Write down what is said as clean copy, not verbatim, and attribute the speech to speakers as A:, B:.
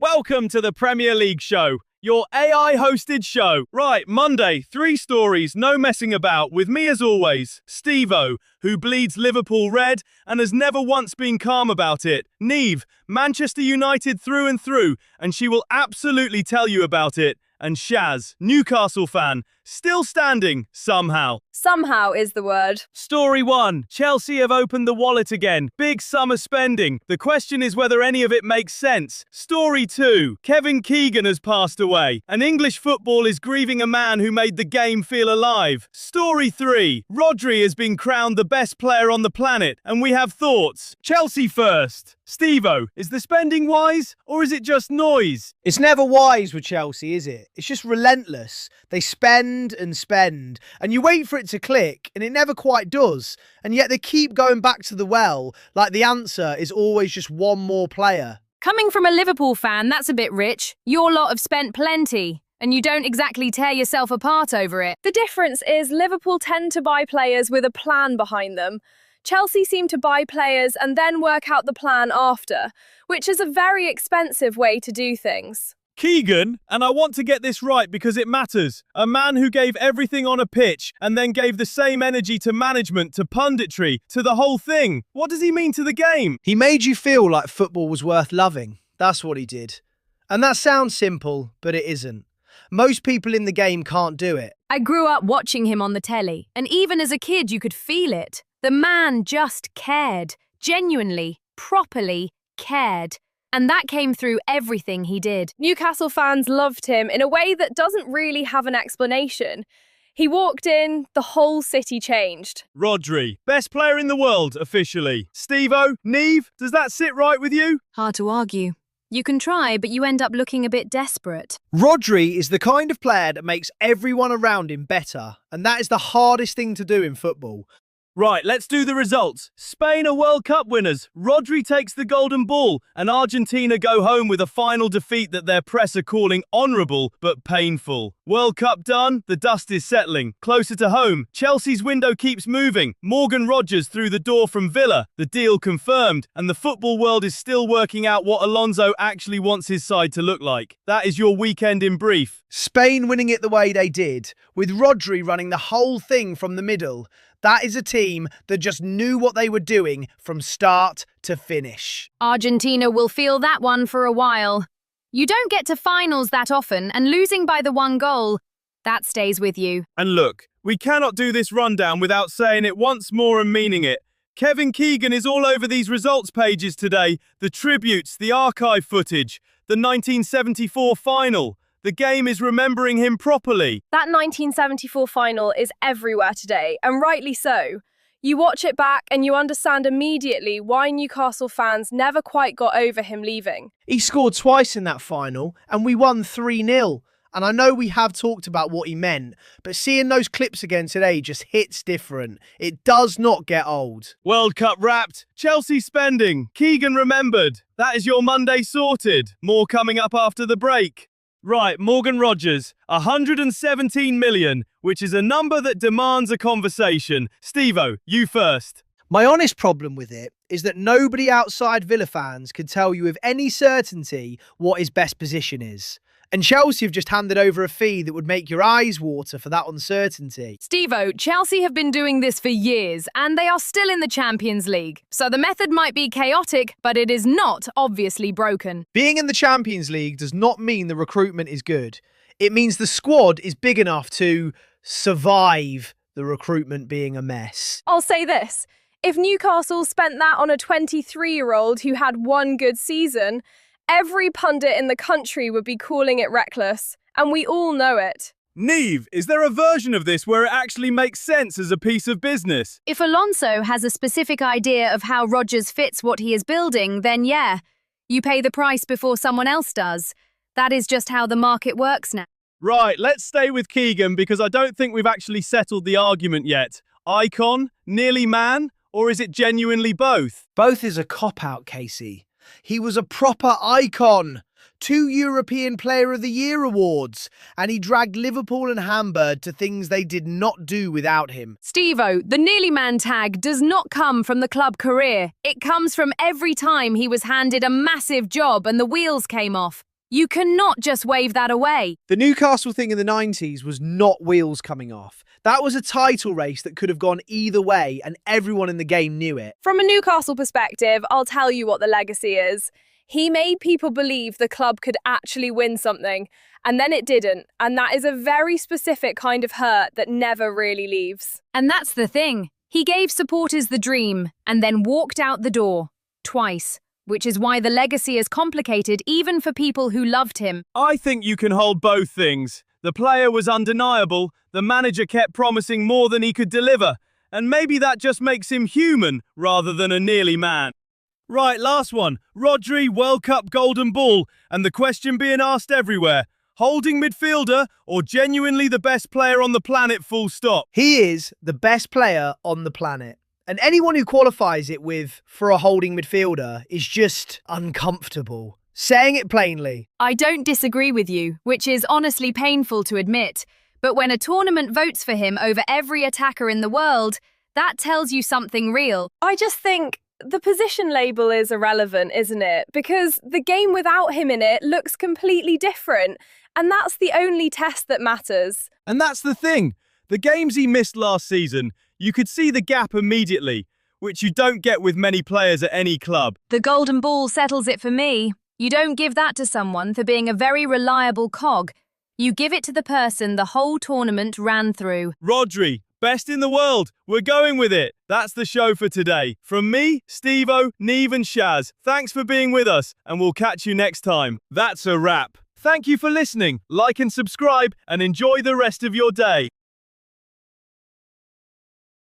A: Welcome to the Premier League show, your AI-hosted show. Right, Monday, 3 stories, no messing about, with me as always, Stevo, who bleeds Liverpool red and has never once been calm about it. Niamh, Manchester United through and through, and she will absolutely tell you about it. And Shaz, Newcastle fan, still standing, somehow.
B: Somehow is the word.
A: Story 1. Chelsea have opened the wallet again. Big summer spending. The question is whether any of it makes sense. Story 2. Kevin Keegan has passed away. And English football is grieving a man who made the game feel alive. Story 3. Rodri has been crowned the best player on the planet. And we have thoughts. Chelsea first. Stevo, is the spending wise or is it just noise?
C: It's never wise with Chelsea, is it? It's just relentless. They spend and spend, and you wait for it to click, and it never quite does. And yet they keep going back to the well, like the answer is always just one more player.
D: Coming from a Liverpool fan, that's a bit rich. Your lot have spent plenty, and you don't exactly tear yourself apart over it.
B: The difference is Liverpool tend to buy players with a plan behind them. Chelsea seem to buy players and then work out the plan after, which is a very expensive way to do things.
A: Keegan, and I want to get this right because it matters. A man who gave everything on a pitch and then gave the same energy to management, to punditry, to the whole thing. What does he mean to the game?
C: He made you feel like football was worth loving. That's what he did. And that sounds simple, but it isn't. Most people in the game can't do it.
D: I grew up watching him on the telly, and even as a kid you could feel it. The man just cared. Genuinely, properly cared. And that came through everything he did.
B: Newcastle fans loved him in a way that doesn't really have an explanation. He walked in, the whole city changed.
A: Rodri, best player in the world, officially. Stevo, Niamh, does that sit right with you?
D: Hard to argue. You can try, but you end up looking a bit desperate.
C: Rodri is the kind of player that makes everyone around him better, and that is the hardest thing to do in football.
A: Right, let's do the results. Spain are World Cup winners. Rodri takes the golden ball, and Argentina go home with a final defeat that their press are calling honourable but painful. World Cup done, the dust is settling. Closer to home, Chelsea's window keeps moving. Morgan Rogers through the door from Villa, the deal confirmed, and the football world is still working out what Alonso actually wants his side to look like. That is your weekend in brief.
C: Spain winning it the way they did, with Rodri running the whole thing from the middle. That is a team that just knew what they were doing from start to finish.
D: Argentina will feel that one for a while. You don't get to finals that often, and losing by the 1 goal, that stays with you.
A: And look, we cannot do this rundown without saying it once more and meaning it. Kevin Keegan is all over these results pages today. The tributes, the archive footage, the 1974 final. The game is remembering him properly.
B: That 1974 final is everywhere today, and rightly so. You watch it back and you understand immediately why Newcastle fans never quite got over him leaving.
C: He scored twice in that final, and we won 3-0. And I know we have talked about what he meant, but seeing those clips again today just hits different. It does not get old.
A: World Cup wrapped. Chelsea spending. Keegan remembered. That is your Monday sorted. More coming up after the break. Right, Morgan Rogers, 117 million, which is a number that demands a conversation. Stevo, you first.
C: My honest problem with it is that nobody outside Villa fans can tell you with any certainty what his best position is. And Chelsea have just handed over a fee that would make your eyes water for that uncertainty.
D: Stevo, Chelsea have been doing this for years, and they are still in the Champions League. So the method might be chaotic, but it is not obviously broken.
C: Being in the Champions League does not mean the recruitment is good. It means the squad is big enough to survive the recruitment being a mess.
B: I'll say this. If Newcastle spent that on a 23-year-old who had 1 good season, every pundit in the country would be calling it reckless, and we all know it.
A: Niamh, is there a version of this where it actually makes sense as a piece of business?
D: If Alonso has a specific idea of how Rodgers fits what he is building, then yeah, you pay the price before someone else does. That is just how the market works now.
A: Right, let's stay with Keegan because I don't think we've actually settled the argument yet. Icon? Nearly man? Or is it genuinely both?
C: Both is a cop-out, Casey. He was a proper icon. 2 European Player of the Year awards, and he dragged Liverpool and Hamburg to things they did not do without him.
D: Stevo, the nearly man tag does not come from the club career. It comes from every time he was handed a massive job and the wheels came off. You cannot just wave that away.
C: The Newcastle thing in the 90s was not wheels coming off. That was a title race that could have gone either way, and everyone in the game knew it.
B: From a Newcastle perspective, I'll tell you what the legacy is. He made people believe the club could actually win something, and then it didn't. And that is a very specific kind of hurt that never really leaves.
D: And that's the thing. He gave supporters the dream and then walked out the door. Twice. Which is why the legacy is complicated even for people who loved him.
A: I think you can hold both things. The player was undeniable, the manager kept promising more than he could deliver, and maybe that just makes him human rather than a nearly man. Right, last one. Rodri, World Cup Golden Ball, and the question being asked everywhere. Holding midfielder or genuinely the best player on the planet, full stop?
C: He is the best player on the planet. And anyone who qualifies it with for a holding midfielder is just uncomfortable. Saying it plainly.
D: I don't disagree with you, which is honestly painful to admit. But when a tournament votes for him over every attacker in the world, that tells you something real.
B: I just think the position label is irrelevant, isn't it? Because the game without him in it looks completely different. And that's the only test that matters.
A: And that's the thing. The games he missed last season, you could see the gap immediately, which you don't get with many players at any club.
D: The golden ball settles it for me. You don't give that to someone for being a very reliable cog. You give it to the person the whole tournament ran through.
A: Rodri, best in the world. We're going with it. That's the show for today. From me, Stevo, Niamh and Shaz, thanks for being with us, and we'll catch you next time. That's a wrap. Thank you for listening. Like and subscribe, and enjoy the rest of your day.